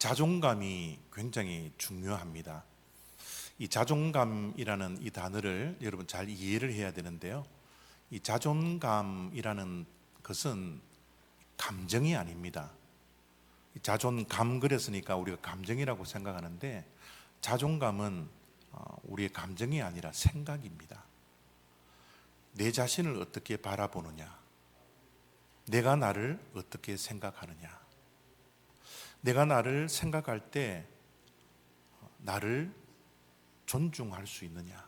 자존감이 굉장히 중요합니다. 이 자존감이라는 이 단어를 여러분 잘 이해를 해야 되는데요. 이 자존감이라는 것은 감정이 아닙니다. 자존감 그랬으니까 우리가 감정이라고 생각하는데 자존감은 우리의 감정이 아니라 생각입니다. 내 자신을 어떻게 바라보느냐, 내가 나를 어떻게 생각하느냐, 내가 나를 생각할 때 나를 존중할 수 있느냐,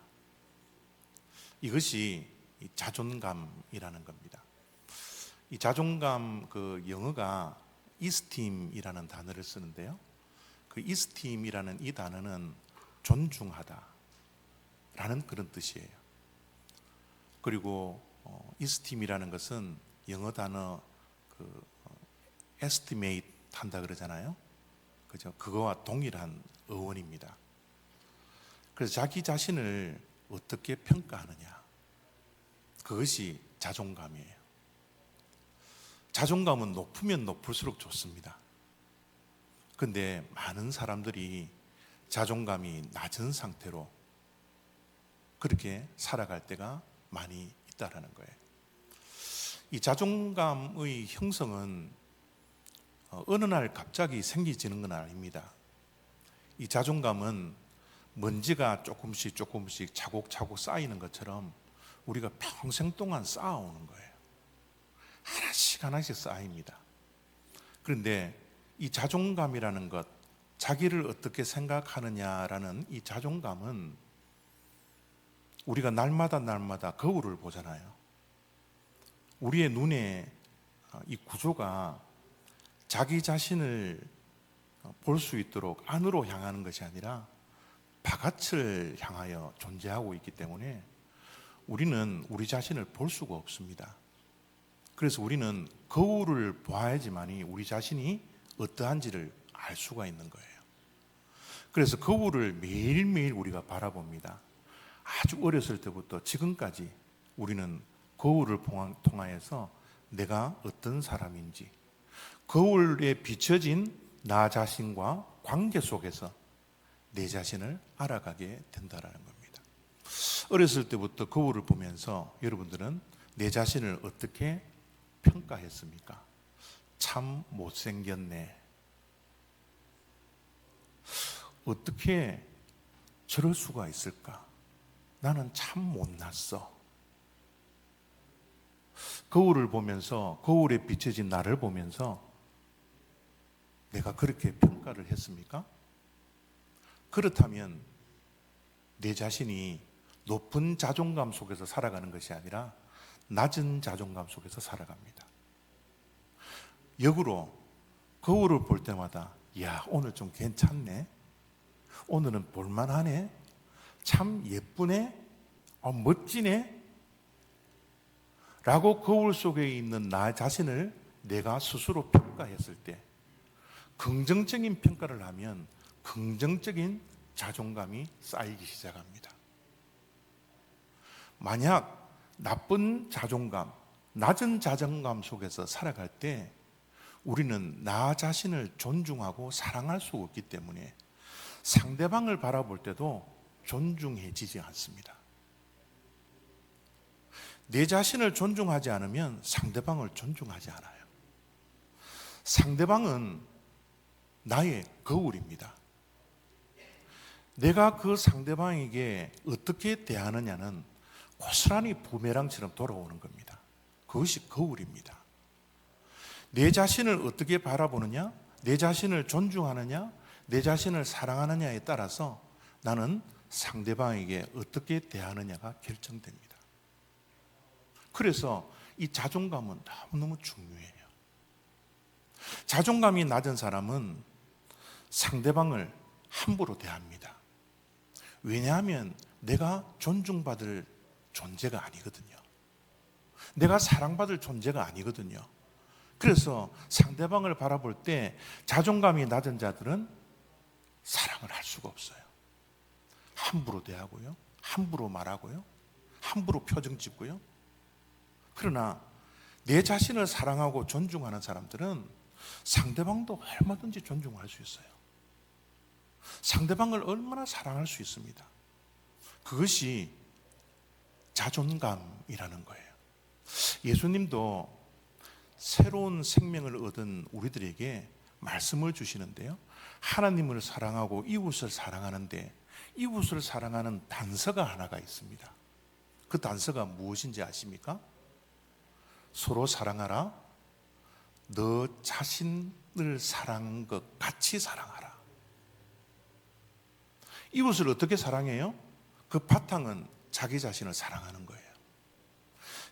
이것이 이 자존감이라는 겁니다. 이 자존감 영어가 이스팀이라는 단어를 쓰는데요. 그 이스팀이라는 이 단어는 존중하다 라는 그런 뜻이에요. 그리고 이스팀이라는 것은 영어 단어 estimate 한다 그러잖아요. 그죠? 그거와 동일한 어원입니다. 그래서 자기 자신을 어떻게 평가하느냐, 그것이 자존감이에요. 자존감은 높으면 높을수록 좋습니다. 그런데 많은 사람들이 자존감이 낮은 상태로 그렇게 살아갈 때가 많이 있다라는 거예요. 이 자존감의 형성은 어느 날 갑자기 생기지는 건 아닙니다. 이 자존감은 먼지가 조금씩 차곡차곡 쌓이는 것처럼 우리가 평생 동안 쌓아오는 거예요. 하나씩 쌓입니다. 그런데 이 자존감이라는 것, 자기를 어떻게 생각하느냐라는 이 자존감은 우리가 날마다 거울을 보잖아요. 우리의 눈에 이 구조가 자기 자신을 볼 수 있도록 안으로 향하는 것이 아니라 바깥을 향하여 존재하고 있기 때문에 우리는 우리 자신을 볼 수가 없습니다. 그래서 우리는 거울을 봐야지만이 우리 자신이 어떠한지를 알 수가 있는 거예요. 그래서 거울을 매일매일 우리가 바라봅니다. 아주 어렸을 때부터 지금까지 우리는 거울을 통하여서 내가 어떤 사람인지, 거울에 비춰진 나 자신과 관계 속에서 내 자신을 알아가게 된다는 겁니다. 어렸을 때부터 거울을 보면서 여러분들은 내 자신을 어떻게 평가했습니까? 참 못생겼네. 어떻게 저럴 수가 있을까? 나는 참 못났어. 거울을 보면서, 거울에 비춰진 나를 보면서 내가 그렇게 평가를 했습니까? 그렇다면 내 자신이 높은 자존감 속에서 살아가는 것이 아니라 낮은 자존감 속에서 살아갑니다. 역으로 거울을 볼 때마다 야, 오늘 좀 괜찮네, 오늘은 볼만하네, 참 예쁘네, 멋지네 라고 거울 속에 있는 나 자신을 내가 스스로 평가했을 때, 긍정적인 평가를 하면 긍정적인 자존감이 쌓이기 시작합니다. 만약 나쁜 자존감, 낮은 자존감 속에서 살아갈 때 우리는 나 자신을 존중하고 사랑할 수 없기 때문에 상대방을 바라볼 때도 존중해지지 않습니다. 내 자신을 존중하지 않으면 상대방을 존중하지 않아요. 상대방은 나의 거울입니다. 내가 그 상대방에게 어떻게 대하느냐는 고스란히 부메랑처럼 돌아오는 겁니다. 그것이 거울입니다. 내 자신을 어떻게 바라보느냐, 내 자신을 존중하느냐, 내 자신을 사랑하느냐에 따라서 나는 상대방에게 어떻게 대하느냐가 결정됩니다. 그래서 이 자존감은 너무너무 중요해요. 자존감이 낮은 사람은 상대방을 함부로 대합니다. 왜냐하면 내가 존중받을 존재가 아니거든요. 내가 사랑받을 존재가 아니거든요. 그래서 상대방을 바라볼 때 자존감이 낮은 자들은 사랑을 할 수가 없어요. 함부로 대하고요, 함부로 말하고요, 함부로 표정 짓고요. 그러나 내 자신을 사랑하고 존중하는 사람들은 상대방도 얼마든지 존중할 수 있어요. 상대방을 얼마나 사랑할 수 있습니다. 그것이 자존감이라는 거예요. 예수님도 새로운 생명을 얻은 우리들에게 말씀을 주시는데요, 하나님을 사랑하고 이웃을 사랑하는데 이웃을 사랑하는 단서가 하나가 있습니다. 그 단서가 무엇인지 아십니까? 서로 사랑하라. 너 자신을 사랑한 것 같이 사랑하라. 이웃을 어떻게 사랑해요? 그 바탕은 자기 자신을 사랑하는 거예요.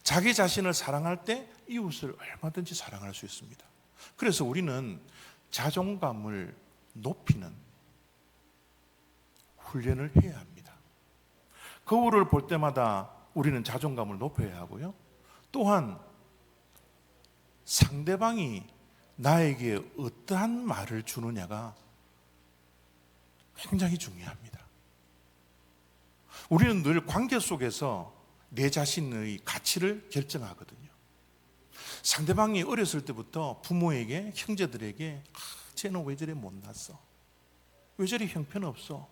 자기 자신을 사랑할 때 이웃을 얼마든지 사랑할 수 있습니다. 그래서 우리는 자존감을 높이는 훈련을 해야 합니다. 거울을 볼 때마다 우리는 자존감을 높여야 하고요, 또한 상대방이 나에게 어떠한 말을 주느냐가 굉장히 중요합니다. 우리는 늘 관계 속에서 내 자신의 가치를 결정하거든요. 상대방이 어렸을 때부터 부모에게, 형제들에게 쟤는 왜 저래 못났어? 왜 저래 형편없어?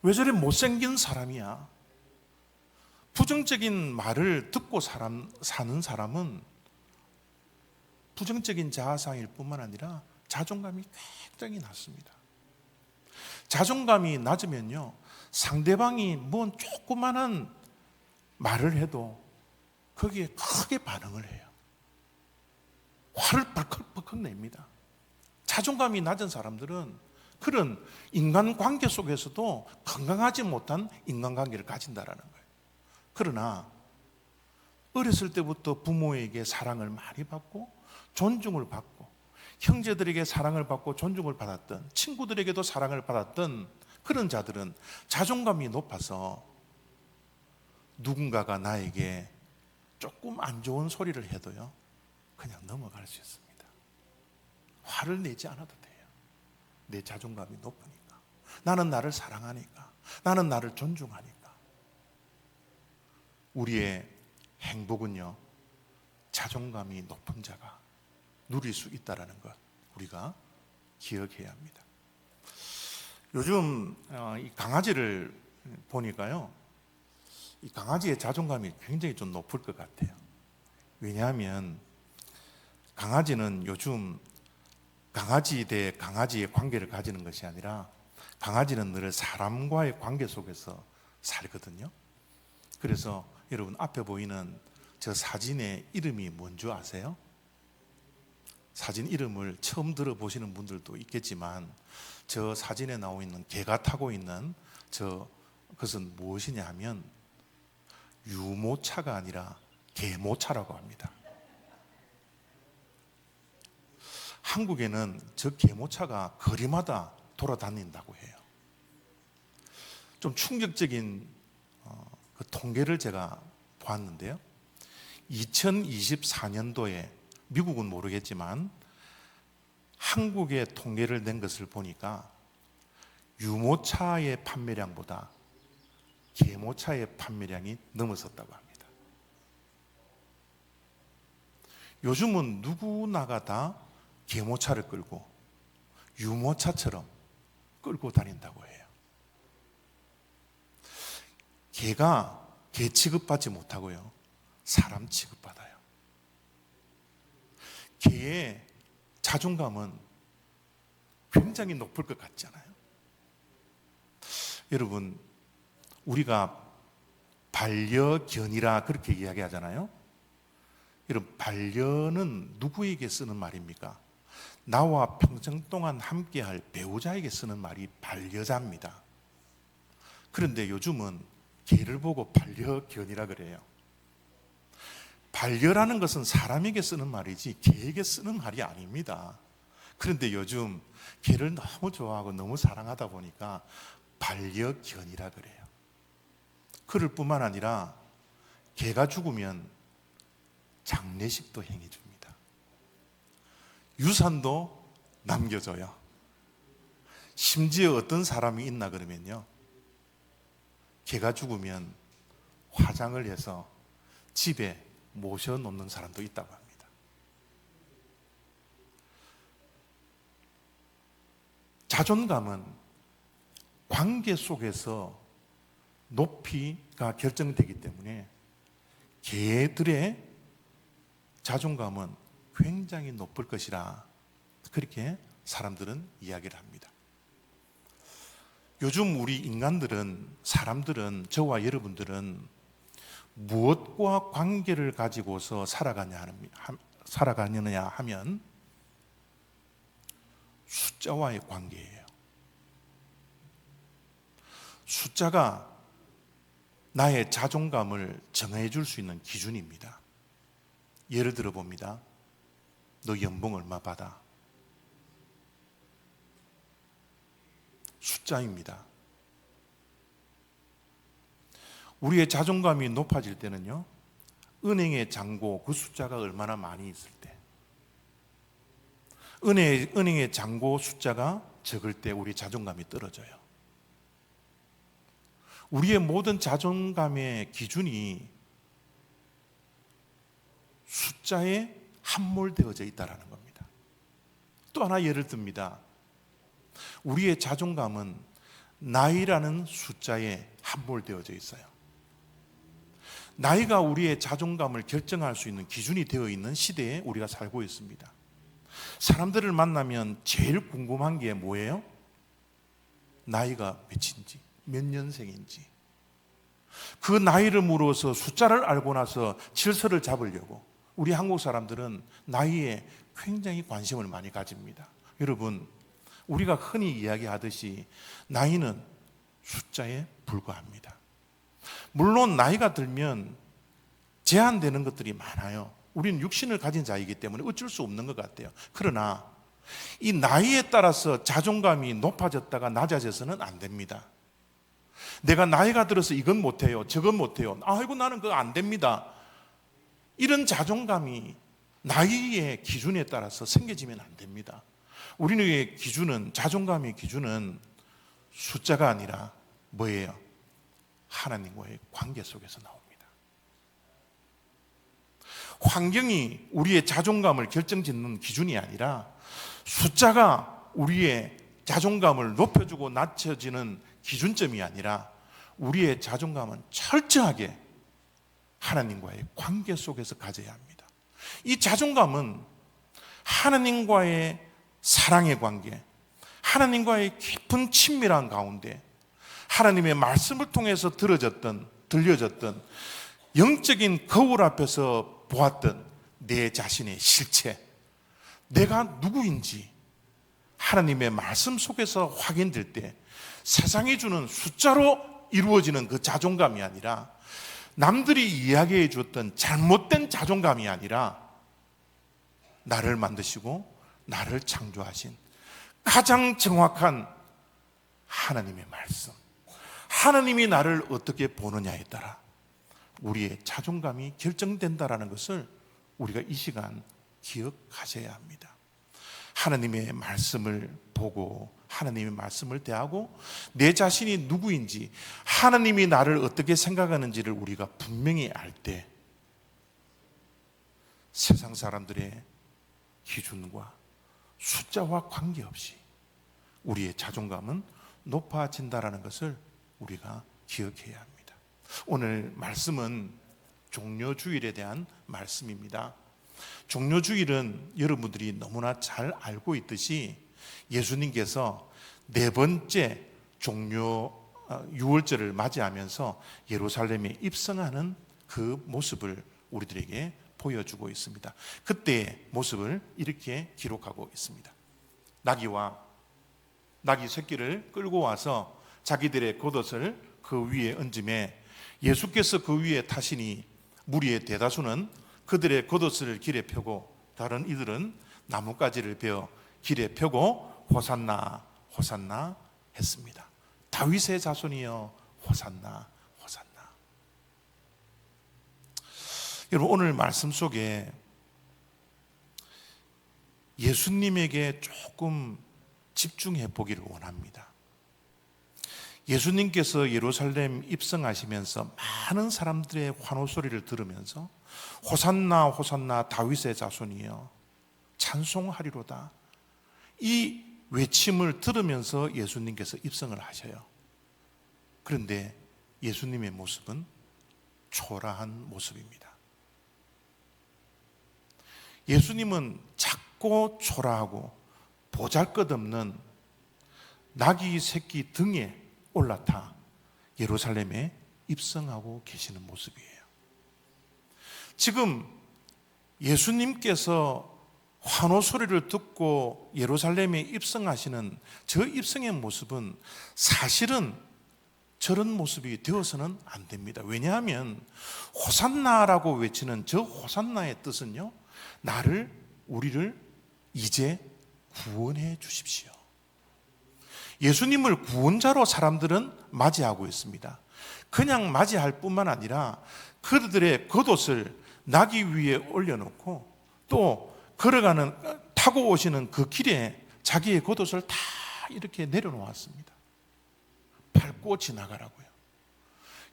왜 저래 못생긴 사람이야? 부정적인 말을 듣고 사는 사람은 부정적인 자아상일 뿐만 아니라 자존감이 굉장히 낮습니다. 자존감이 낮으면요, 상대방이 뭔 조그마한 말을 해도 거기에 크게 반응을 해요. 화를 벌컥벌컥 냅니다. 자존감이 낮은 사람들은 그런 인간관계 속에서도 건강하지 못한 인간관계를 가진다라는 거예요. 그러나 어렸을 때부터 부모에게 사랑을 많이 받고 존중을 받고 형제들에게 사랑을 받고 존중을 받았던, 친구들에게도 사랑을 받았던 그런 자들은 자존감이 높아서 누군가가 나에게 조금 안 좋은 소리를 해도요, 그냥 넘어갈 수 있습니다. 화를 내지 않아도 돼요. 내 자존감이 높으니까. 나는 나를 사랑하니까. 나는 나를 존중하니까. 우리의 행복은요, 자존감이 높은 자가 누릴 수 있다는 것 우리가 기억해야 합니다. 요즘 이 강아지를 보니까요, 이 강아지의 자존감이 굉장히 좀 높을 것 같아요. 왜냐하면 강아지는 요즘 강아지 대 강아지의 관계를 가지는 것이 아니라 강아지는 늘 사람과의 관계 속에서 살거든요. 그래서 여러분, 앞에 보이는 저 사진의 이름이 뭔지 아세요? 사진 이름을 처음 들어보시는 분들도 있겠지만, 저 사진에 나와 있는 개가 타고 있는 그것은 무엇이냐 하면 유모차가 아니라 개모차라고 합니다. 한국에는 저 개모차가 거리마다 돌아다닌다고 해요. 좀 충격적인 그 통계를 제가 보았는데요, 2024년도에 미국은 모르겠지만 한국의 통계를 낸 것을 보니까 유모차의 판매량보다 개모차의 판매량이 넘어섰다고 합니다. 요즘은 누구나가 다 개모차를 끌고 유모차처럼 끌고 다닌다고 해요. 개가 개 취급받지 못하고요, 사람 취급받아요. 개의 자존감은 굉장히 높을 것 같지 않아요? 여러분, 우리가 반려견이라 그렇게 이야기하잖아요. 여러분, 반려는 누구에게 쓰는 말입니까? 나와 평생 동안 함께할 배우자에게 쓰는 말이 반려자입니다. 그런데 요즘은 개를 보고 반려견이라 그래요. 반려라는 것은 사람에게 쓰는 말이지 개에게 쓰는 말이 아닙니다. 그런데 요즘 개를 너무 좋아하고 너무 사랑하다 보니까 반려견이라 그래요. 그럴 뿐만 아니라 개가 죽으면 장례식도 행해줍니다. 유산도 남겨줘요. 심지어 어떤 사람이 있나 그러면요, 개가 죽으면 화장을 해서 집에 모셔놓는 사람도 있다고 합니다. 자존감은 관계 속에서 높이가 결정되기 때문에 개들의 자존감은 굉장히 높을 것이라 그렇게 사람들은 이야기를 합니다. 요즘 우리 인간들은, 사람들은, 저와 여러분들은 무엇과 관계를 가지고서 살아가느냐 하면 숫자와의 관계예요. 숫자가 나의 자존감을 정해줄 수 있는 기준입니다. 예를 들어 봅니다. 너 연봉 얼마 받아? 숫자입니다. 우리의 자존감이 높아질 때는요, 은행의 잔고 그 숫자가 얼마나 많이 있을 때, 은행의 잔고 숫자가 적을 때 우리 자존감이 떨어져요. 우리의 모든 자존감의 기준이 숫자에 함몰되어져 있다는 겁니다. 또 하나 예를 듭니다. 우리의 자존감은 나이라는 숫자에 함몰되어져 있어요. 나이가 우리의 자존감을 결정할 수 있는 기준이 되어 있는 시대에 우리가 살고 있습니다. 사람들을 만나면 제일 궁금한 게 뭐예요? 나이가 몇인지, 몇 년생인지. 그 나이를 물어서 숫자를 알고 나서 질서를 잡으려고 우리 한국 사람들은 나이에 굉장히 관심을 많이 가집니다. 여러분, 우리가 흔히 이야기하듯이 나이는 숫자에 불과합니다. 물론 나이가 들면 제한되는 것들이 많아요. 우리는 육신을 가진 자이기 때문에 어쩔 수 없는 것 같아요. 그러나 이 나이에 따라서 자존감이 높아졌다가 낮아져서는 안 됩니다. 내가 나이가 들어서 이건 못해요, 저건 못해요, 아이고 나는 그거 안 됩니다, 이런 자존감이 나이의 기준에 따라서 생겨지면 안 됩니다. 우리의 기준은, 자존감의 기준은 숫자가 아니라 뭐예요? 하나님과의 관계 속에서 나옵니다. 환경이 우리의 자존감을 결정짓는 기준이 아니라 숫자가 우리의 자존감을 높여주고 낮춰지는 기준점이 아니라 우리의 자존감은 철저하게 하나님과의 관계 속에서 가져야 합니다. 이 자존감은 하나님과의 사랑의 관계, 하나님과의 깊은 친밀한 가운데 하나님의 말씀을 통해서 들려졌던 영적인 거울 앞에서 보았던 내 자신의 실체, 내가 누구인지 하나님의 말씀 속에서 확인될 때 세상이 주는 숫자로 이루어지는 그 자존감이 아니라, 남들이 이야기해 줬던 잘못된 자존감이 아니라, 나를 만드시고 나를 창조하신 가장 정확한 하나님의 말씀, 하나님이 나를 어떻게 보느냐에 따라 우리의 자존감이 결정된다는 것을 우리가 이 시간 기억하셔야 합니다. 하나님의 말씀을 보고 하나님의 말씀을 대하고 내 자신이 누구인지, 하나님이 나를 어떻게 생각하는지를 우리가 분명히 알 때 세상 사람들의 기준과 숫자와 관계없이 우리의 자존감은 높아진다는 것을 우리가 기억해야 합니다. 오늘 말씀은 종려주일에 대한 말씀입니다. 종려주일은 여러분들이 너무나 잘 알고 있듯이 예수님께서 네 번째 종려 유월절을 맞이하면서 예루살렘에 입성하는 그 모습을 우리들에게 보여주고 있습니다. 그때의 모습을 이렇게 기록하고 있습니다. 나귀 새끼를 끌고 와서 자기들의 겉옷을 그 위에 얹음에 예수께서 그 위에 타시니 무리의 대다수는 그들의 겉옷을 길에 펴고 다른 이들은 나뭇가지를 베어 길에 펴고 호산나 호산나 했습니다. 다윗의 자손이여 호산나 호산나. 여러분, 오늘 말씀 속에 예수님에게 조금 집중해 보기를 원합니다. 예수님께서 예루살렘 입성하시면서 많은 사람들의 환호 소리를 들으면서 호산나 호산나 다윗의 자손이여 찬송하리로다, 이 외침을 들으면서 예수님께서 입성을 하셔요. 그런데 예수님의 모습은 초라한 모습입니다. 예수님은 작고 초라하고 보잘것없는 나귀 새끼 등에 올라타 예루살렘에 입성하고 계시는 모습이에요. 지금 예수님께서 환호 소리를 듣고 예루살렘에 입성하시는 저 입성의 모습은 사실은 저런 모습이 되어서는 안 됩니다. 왜냐하면 호산나라고 외치는 저 호산나의 뜻은요, 우리를 이제 구원해 주십시오. 예수님을 구원자로 사람들은 맞이하고 있습니다. 그냥 맞이할 뿐만 아니라 그들의 겉옷을 나귀 위에 올려놓고 또 타고 오시는 그 길에 자기의 겉옷을 다 이렇게 내려놓았습니다. 밟고 지나가라고요.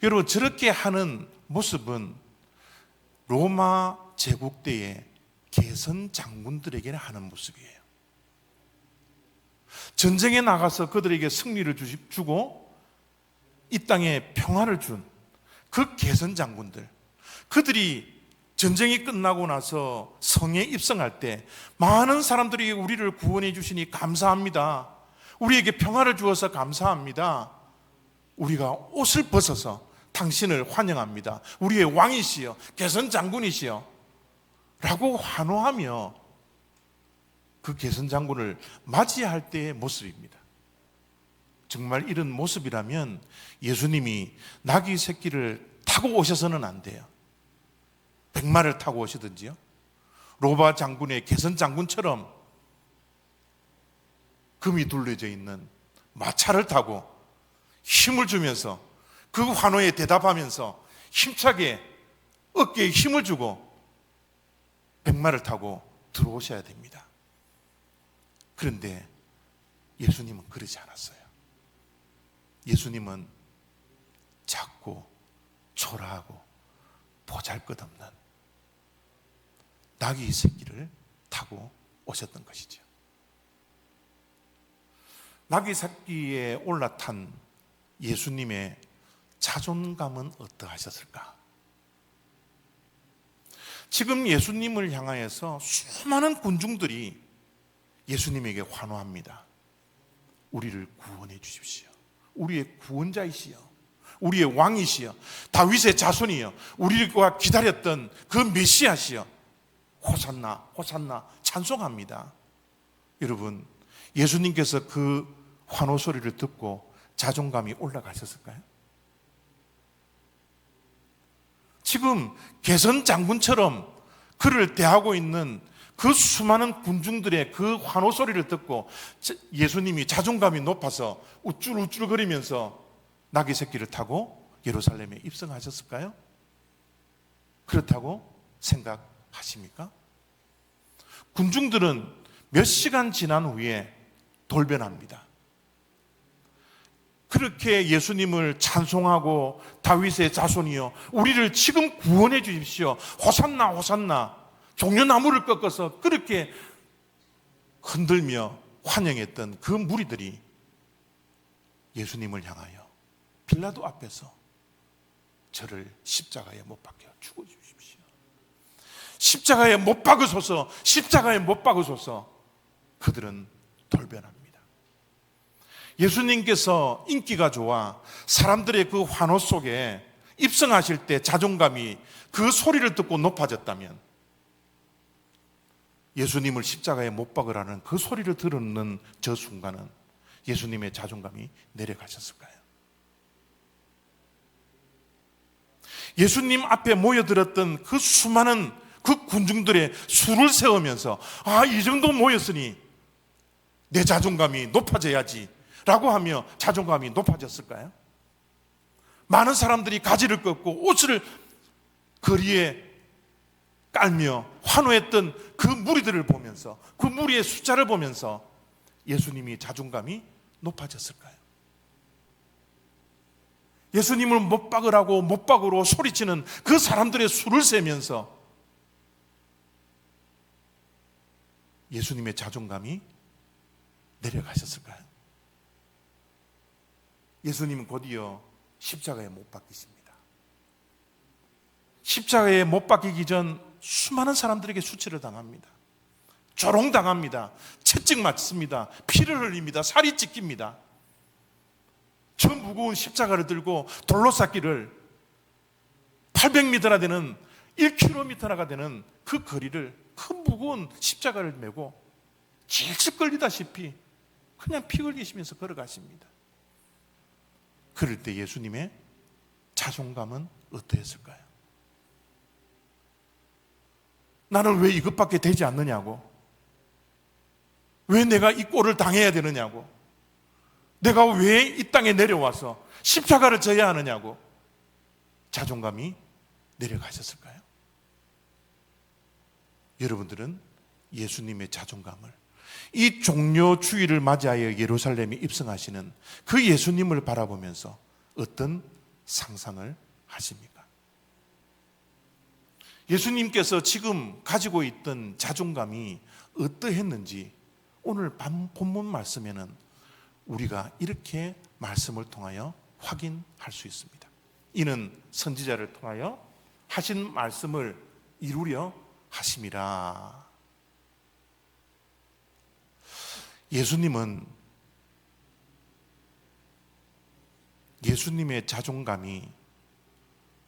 여러분, 저렇게 하는 모습은 로마 제국 때의 개선 장군들에게 하는 모습이에요. 전쟁에 나가서 그들에게 승리를 주고 이 땅에 평화를 준 그 개선 장군들, 그들이 전쟁이 끝나고 나서 성에 입성할 때 많은 사람들이 우리를 구원해 주시니 감사합니다. 우리에게 평화를 주어서 감사합니다. 우리가 옷을 벗어서 당신을 환영합니다. 우리의 왕이시여, 개선 장군이시여 라고 환호하며 그 개선 장군을 맞이할 때의 모습입니다. 정말 이런 모습이라면 예수님이 나귀 새끼를 타고 오셔서는 안 돼요. 백마를 타고 오시든지요, 로마 장군의 개선 장군처럼 금이 둘러져 있는 마차를 타고 힘을 주면서 그 환호에 대답하면서 힘차게 어깨에 힘을 주고 백마를 타고 들어오셔야 됩니다. 그런데 예수님은 그러지 않았어요. 예수님은 작고 초라하고 보잘것없는 나귀 새끼를 타고 오셨던 것이죠. 나귀 새끼에 올라탄 예수님의 자존감은 어떠하셨을까? 지금 예수님을 향하여서 수많은 군중들이 예수님에게 환호합니다. 우리를 구원해 주십시오. 우리의 구원자이시여, 우리의 왕이시여, 다윗의 자손이여, 우리가 기다렸던 그 메시아시여, 호산나 호산나 찬송합니다. 여러분, 예수님께서 그 환호 소리를 듣고 자존감이 올라가셨을까요? 지금 개선 장군처럼 그를 대하고 있는 그 수많은 군중들의 그 환호 소리를 듣고 예수님이 자존감이 높아서 우쭐우쭐거리면서 나귀 새끼를 타고 예루살렘에 입성하셨을까요? 그렇다고 생각하십니까? 군중들은 몇 시간 지난 후에 돌변합니다. 그렇게 예수님을 찬송하고 다윗의 자손이여, 우리를 지금 구원해 주십시오, 호산나 호산나, 종려나무를 꺾어서 그렇게 흔들며 환영했던 그 무리들이 예수님을 향하여 빌라도 앞에서 저를 십자가에 못 박혀 죽어주십시오, 십자가에 못 박으소서, 십자가에 못 박으소서. 그들은 돌변합니다. 예수님께서 인기가 좋아 사람들의 그 환호 속에 입성하실 때 자존감이 그 소리를 듣고 높아졌다면, 예수님을 십자가에 못 박으라는 그 소리를 들었는 저 순간은 예수님의 자존감이 내려가셨을까요? 예수님 앞에 모여들었던 그 수많은 그 군중들의 수를 세우면서, 이 정도 모였으니 내 자존감이 높아져야지 라고 하며 자존감이 높아졌을까요? 많은 사람들이 가지를 꺾고 옷을 거리에 깔며 환호했던 그 무리들을 보면서, 그 무리의 숫자를 보면서 예수님이 자존감이 높아졌을까요? 예수님을 못 박으라고 못 박으로 소리치는 그 사람들의 수를 세면서 예수님의 자존감이 내려가셨을까요? 예수님은 곧이어 십자가에 못 박히십니다. 십자가에 못 박히기 전 수많은 사람들에게 수치를 당합니다. 조롱당합니다. 채찍 맞습니다. 피를 흘립니다. 살이 찢깁니다. 저 무거운 십자가를 들고 돌로 쌓기를 800m나 되는 1km나 되는 그 거리를 그 무거운 십자가를 메고 질질 끌리다시피 그냥 피 흘리시면서 걸어가십니다. 그럴 때 예수님의 자존감은 어떠했을까요? 나는 왜 이것밖에 되지 않느냐고, 왜 내가 이 꼴을 당해야 되느냐고, 내가 왜 이 땅에 내려와서 십자가를 져야 하느냐고 자존감이 내려가셨을까요? 여러분들은 예수님의 자존감을, 이 종려 주일을 맞이하여 예루살렘에 입성하시는 그 예수님을 바라보면서 어떤 상상을 하십니까? 예수님께서 지금 가지고 있던 자존감이 어떠했는지 오늘 본문 말씀에는 우리가 이렇게 말씀을 통하여 확인할 수 있습니다. 이는 선지자를 통하여 하신 말씀을 이루려 하심이라. 예수님의 자존감이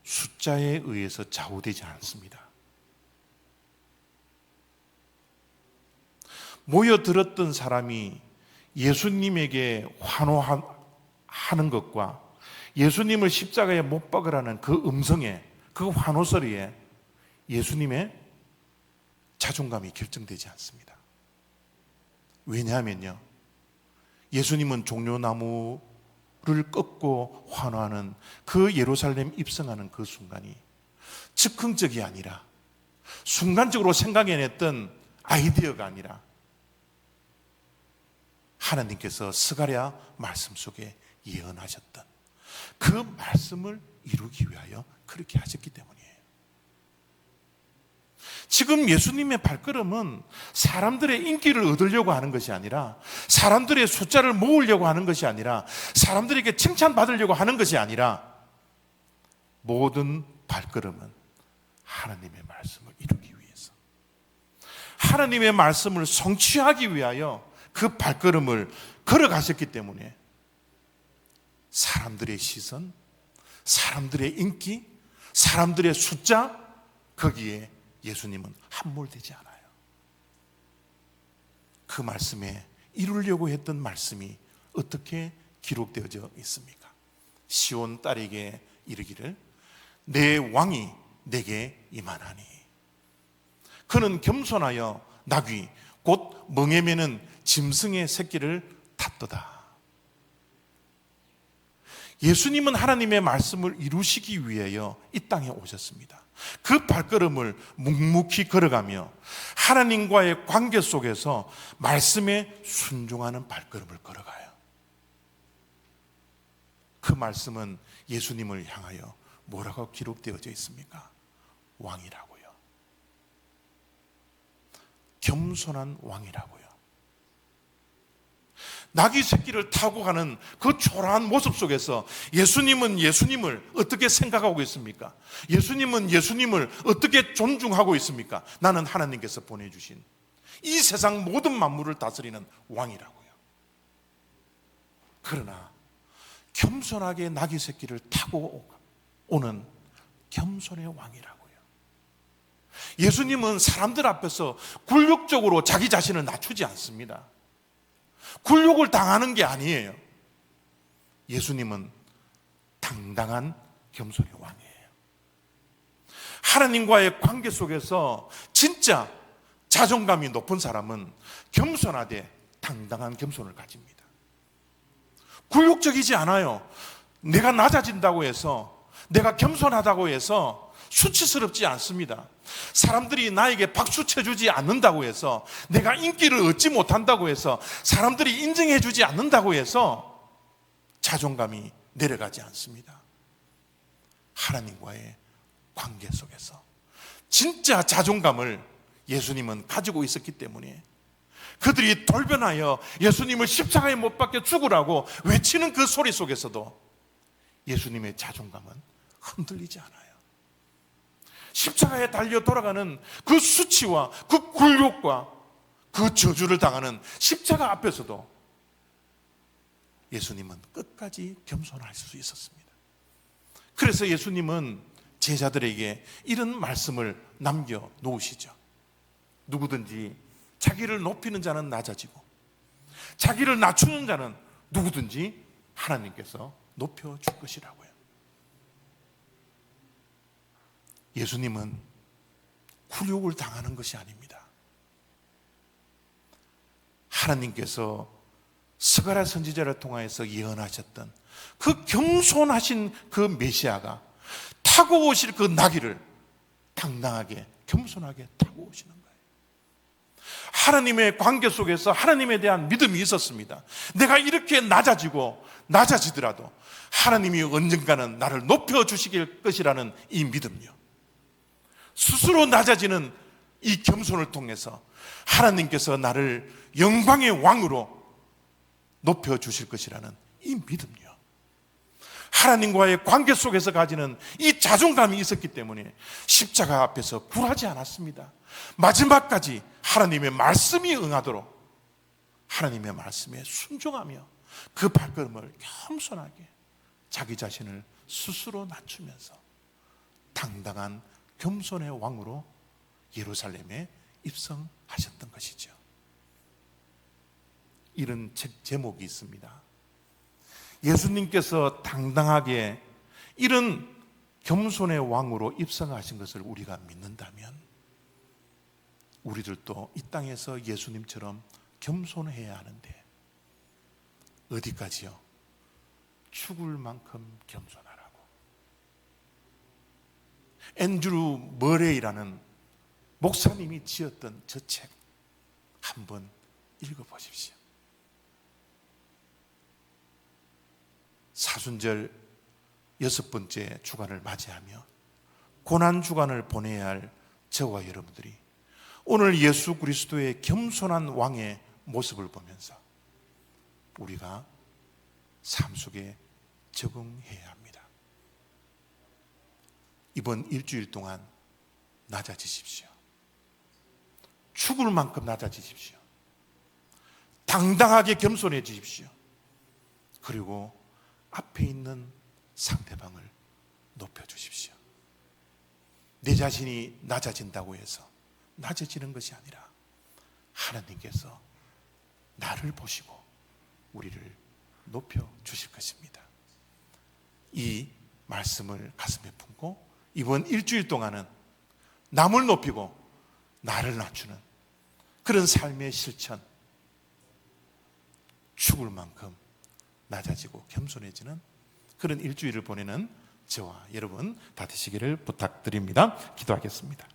숫자에 의해서 좌우되지 않습니다. 모여들었던 사람이 예수님에게 환호하는 것과 예수님을 십자가에 못 박으라는 그 음성에, 그 환호 소리에 예수님의 자존감이 결정되지 않습니다. 왜냐하면요, 예수님은 종려나무를 꺾고 환호하는 그 예루살렘 입성하는 그 순간이 즉흥적이 아니라, 순간적으로 생각해냈던 아이디어가 아니라 하나님께서 스가랴 말씀 속에 예언하셨던 그 말씀을 이루기 위하여 그렇게 하셨기 때문이에요. 지금 예수님의 발걸음은 사람들의 인기를 얻으려고 하는 것이 아니라, 사람들의 숫자를 모으려고 하는 것이 아니라, 사람들에게 칭찬받으려고 하는 것이 아니라, 모든 발걸음은 하나님의 말씀을 이루기 위해서, 하나님의 말씀을 성취하기 위하여 그 발걸음을 걸어가셨기 때문에 사람들의 시선, 사람들의 인기, 사람들의 숫자, 거기에 예수님은 함몰되지 않아요. 그 말씀에 이루려고 했던 말씀이 어떻게 기록되어져 있습니까? 시온 딸에게 이르기를 내 왕이 내게 임하나니 그는 겸손하여 나귀 곧 멍에 매는 짐승의 새끼를 탔도다. 예수님은 하나님의 말씀을 이루시기 위하여 이 땅에 오셨습니다. 그 발걸음을 묵묵히 걸어가며 하나님과의 관계 속에서 말씀에 순종하는 발걸음을 걸어가요. 그 말씀은 예수님을 향하여 뭐라고 기록되어져 있습니까? 왕이라고요. 겸손한 왕이라고요. 나귀 새끼를 타고 가는 그 초라한 모습 속에서 예수님은 예수님을 어떻게 생각하고 있습니까? 예수님은 예수님을 어떻게 존중하고 있습니까? 나는 하나님께서 보내주신 이 세상 모든 만물을 다스리는 왕이라고요. 그러나 겸손하게 나귀 새끼를 타고 오는 겸손의 왕이라고요. 예수님은 사람들 앞에서 굴욕적으로 자기 자신을 낮추지 않습니다. 굴욕을 당하는 게 아니에요. 예수님은 당당한 겸손의 왕이에요. 하나님과의 관계 속에서 진짜 자존감이 높은 사람은 겸손하되 당당한 겸손을 가집니다. 굴욕적이지 않아요. 내가 낮아진다고 해서, 내가 겸손하다고 해서 수치스럽지 않습니다. 사람들이 나에게 박수 쳐주지 않는다고 해서, 내가 인기를 얻지 못한다고 해서, 사람들이 인정해주지 않는다고 해서 자존감이 내려가지 않습니다. 하나님과의 관계 속에서 진짜 자존감을 예수님은 가지고 있었기 때문에 그들이 돌변하여 예수님을 십자가에 못 박혀 죽으라고 외치는 그 소리 속에서도 예수님의 자존감은 흔들리지 않아요. 십자가에 달려 돌아가는 그 수치와 그 굴욕과 그 저주를 당하는 십자가 앞에서도 예수님은 끝까지 겸손할 수 있었습니다. 그래서 예수님은 제자들에게 이런 말씀을 남겨놓으시죠. 누구든지 자기를 높이는 자는 낮아지고 자기를 낮추는 자는 누구든지 하나님께서 높여줄 것이라고요. 예수님은 굴욕을 당하는 것이 아닙니다. 하나님께서 스가랴 선지자를 통하여서 예언하셨던 그 겸손하신 그 메시아가 타고 오실 그 나귀를 당당하게 겸손하게 타고 오시는 거예요. 하나님의 관계 속에서 하나님에 대한 믿음이 있었습니다. 내가 이렇게 낮아지더라도 하나님이 언젠가는 나를 높여주실 것이라는 이 믿음요, 스스로 낮아지는 이 겸손을 통해서 하나님께서 나를 영광의 왕으로 높여주실 것이라는 이 믿음요, 하나님과의 관계 속에서 가지는 이 자존감이 있었기 때문에 십자가 앞에서 굴하지 않았습니다. 마지막까지 하나님의 말씀이 응하도록 하나님의 말씀에 순종하며 그 발걸음을 겸손하게 자기 자신을 스스로 낮추면서 당당한 겸손의 왕으로 예루살렘에 입성하셨던 것이죠. 이런 책 제목이 있습니다. 예수님께서 당당하게 이런 겸손의 왕으로 입성하신 것을 우리가 믿는다면 우리들도 이 땅에서 예수님처럼 겸손해야 하는데 어디까지요? 죽을 만큼 겸손하라고. 앤드루 머레이라는 목사님이 지었던 저 책 한번 읽어보십시오. 사순절 6번째 주간을 맞이하며 고난 주간을 보내야 할 저와 여러분들이 오늘 예수 그리스도의 겸손한 왕의 모습을 보면서 우리가 삶 속에 적응해야 합니다. 이번 일주일 동안 낮아지십시오. 죽을 만큼 낮아지십시오. 당당하게 겸손해지십시오. 그리고 앞에 있는 상대방을 높여주십시오. 내 자신이 낮아진다고 해서 낮아지는 것이 아니라 하나님께서 나를 보시고 우리를 높여주실 것입니다. 이 말씀을 가슴에 품고 이번 일주일 동안은 남을 높이고 나를 낮추는 그런 삶의 실천, 죽을 만큼 낮아지고 겸손해지는 그런 일주일을 보내는 저와 여러분 다 되시기를 부탁드립니다. 기도하겠습니다.